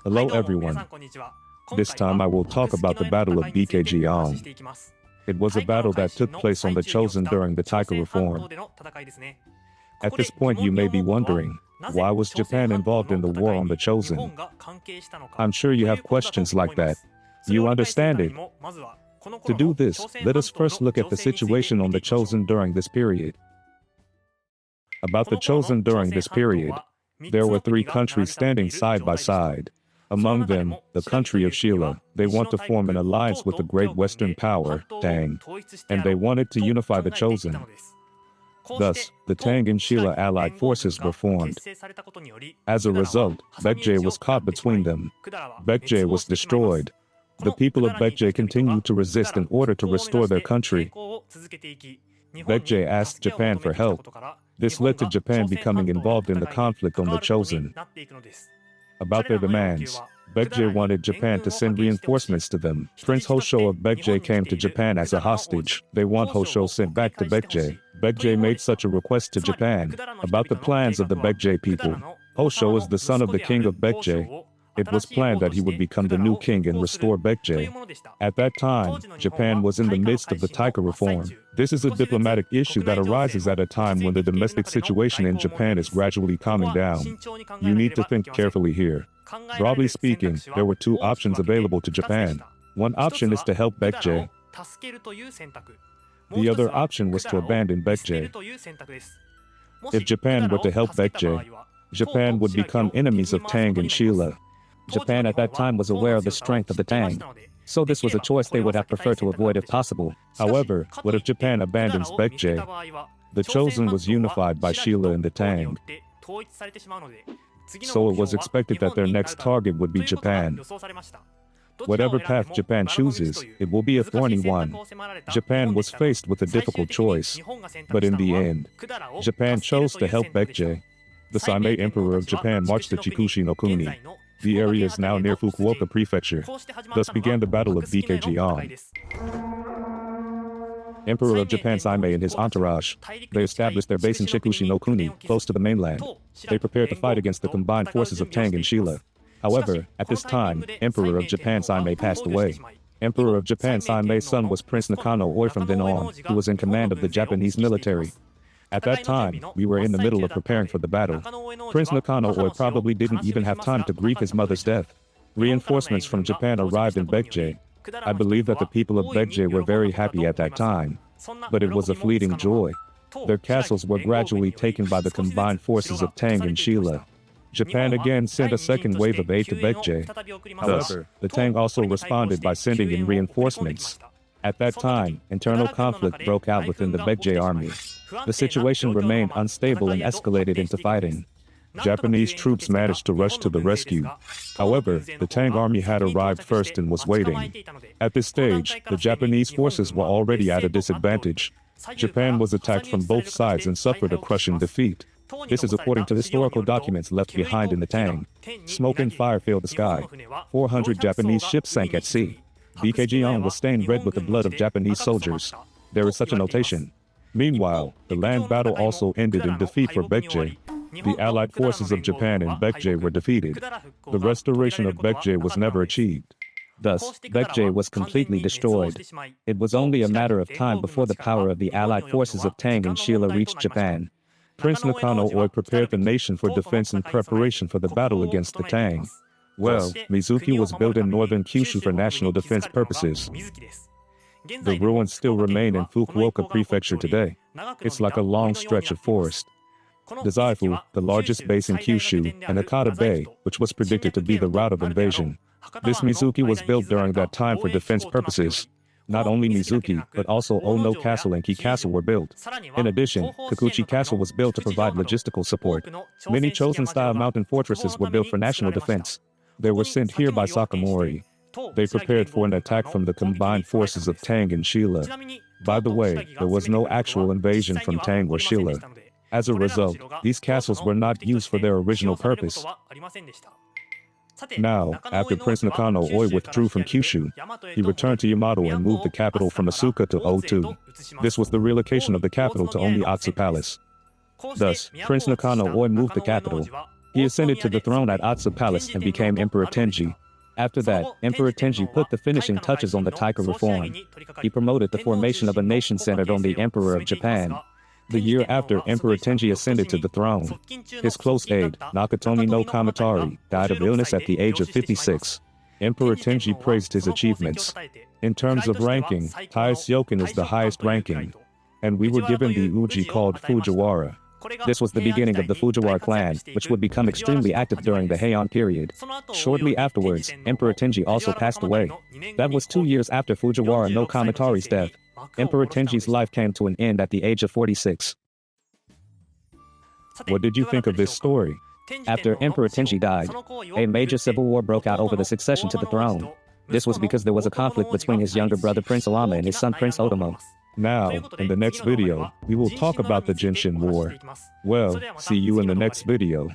Hello everyone. This time I will talk about the Battle of Baekgang. It was a battle that took place on the Chosen during the Taika Reform. At this point you may be wondering, why was Japan involved in the war on the Chosen? I'm sure you have questions like that. You understand it. To do this, let us first look at the situation on the Chosen during this period. About the Chosen during this period, there were three countries standing side by side. Among them, the country of Sheila. They want to form an alliance with the great Western power, Tang, and they wanted to unify the Chosen. Thus, the Tang and Sheila allied forces were formed. As a result, Baekgang was caught between them. Baekgang was destroyed. The people of Baekgang continued to resist in order to restore their country. Baekgang asked Japan for help. This led to Japan becoming involved in the conflict on the Chosen. About their demands, Baekgang wanted Japan to send reinforcements to them. Prince Hosho of Baekgang came to Japan as a hostage. They want Hosho sent back to Baekgang. Baekgang made such a request to Japan about the plans of the Baekgang people. Hosho is the son of the king of Baekgang. It was planned that he would become the new king and restore Baekgang. At that time, Japan was in the midst of the Taika Reform. This is a diplomatic issue that arises at a time when the domestic situation in Japan is gradually calming down. You need to think carefully here. Broadly speaking, there were two options available to Japan. One option is to help Baekgang. The other option was to abandon Baekgang. If Japan were to help Baekgang, Japan would become enemies of Tang and Sheila. Japan at that time was aware of the strength of the Tang, so this was a choice they would have preferred to avoid if possible. However, what if Japan abandons Baekgang? The Chosen was unified by Sheila and the Tang, so it was expected that their next target would be Japan. Whatever path Japan chooses, it will be a thorny one. Japan was faced with a difficult choice, but in the end, Japan chose to help Baekgang. The Saimei Emperor of Japan marched to Chikushi no Kuni. The area is now near Fukuoka Prefecture. Thus began the Battle of Baekgang. Emperor of Japan Saimei and his entourage, they established their base in Chikushi no Kuni, close to the mainland. They prepared to fight against the combined forces of Tang and Sheila. However, at this time, Emperor of Japan Saimei passed away. Emperor of Japan Saimei's son was Prince Nakano Oi from then on, who was in command of the Japanese military. At that time, we were in the middle of preparing for the battle. Prince Nakano Oi probably didn't even have time to grieve his mother's death. Reinforcements from Japan arrived in Baekgang. I believe that the people of Baekgang were very happy at that time. But it was a fleeting joy. Their castles were gradually taken by the combined forces of Tang and Sheila. Japan again sent a second wave of aid to Baekgang. Thus, the Tang also responded by sending in reinforcements. At that time, internal conflict broke out within the Baekgang army. The situation remained unstable and escalated into fighting. Japanese troops managed to rush to the rescue. However, the Tang army had arrived first and was waiting. At this stage, the Japanese forces were already at a disadvantage. Japan was attacked from both sides and suffered a crushing defeat. This is according to historical documents left behind in the Tang. Smoke and fire filled the sky. 400 Japanese ships sank at sea. Baekgang was stained red with the blood of Japanese soldiers. There is such a notation. Meanwhile, the land battle also ended in defeat for Baekgang. The allied forces of Japan and Baekgang were defeated. The restoration of Baekgang was never achieved. Thus, Baekgang was completely destroyed. It was only a matter of time before the power of the allied forces of Tang and Sheila reached Japan. Prince Nakano Oi prepared the nation for defense in preparation for the battle against the Tang. Well, Mizuki was built in northern Kyushu for national defense purposes. The ruins still remain in Fukuoka Prefecture today. It's like a long stretch of forest. Dazaifu, the largest base in Kyushu, and Hakata Bay, which was predicted to be the route of invasion. This Mizuki was built during that time for defense purposes. Not only Mizuki, but also Ono Castle and Ki Castle were built. In addition, Kikuchi Castle was built to provide logistical support. Many Chosen-style mountain fortresses were built for national defense. They were sent here by Sakamori. They prepared for an attack from the combined forces of Tang and Sheila. By the way, there was no actual invasion from Tang or Sheila. As a result, these castles were not used for their original purpose. Now, after Prince Nakano Oi withdrew from Kyushu, he returned to Yamato and moved the capital from Asuka to Otu. This was the relocation of the capital to Only Atsu Palace. Thus, Prince Nakano Oi moved the capital. He ascended to the throne at Atsu Palace and became Emperor Tenji. After that, Emperor Tenji put the finishing touches on the Taika reform. He promoted the formation of a nation centered on the Emperor of Japan. The year after Emperor Tenji ascended to the throne, his close aide, Nakatomi no Kamatari, died of illness at the age of 56. Emperor Tenji praised his achievements. In terms of ranking, Taisyoken is the highest ranking, and we were given the uji called Fujiwara. This was the beginning of the Fujiwara clan, which would become extremely active during the Heian period. Shortly afterwards, Emperor Tenji also passed away. That was 2 years after Fujiwara no Kamatari's death. Emperor Tenji's life came to an end at the age of 46. What did you think of this story? After Emperor Tenji died, a major civil war broke out over the succession to the throne. This was because there was a conflict between his younger brother Prince Alama and his son Prince Otomo. Now, in the next video, we will talk about the Genshin War. Well, see you in the next video.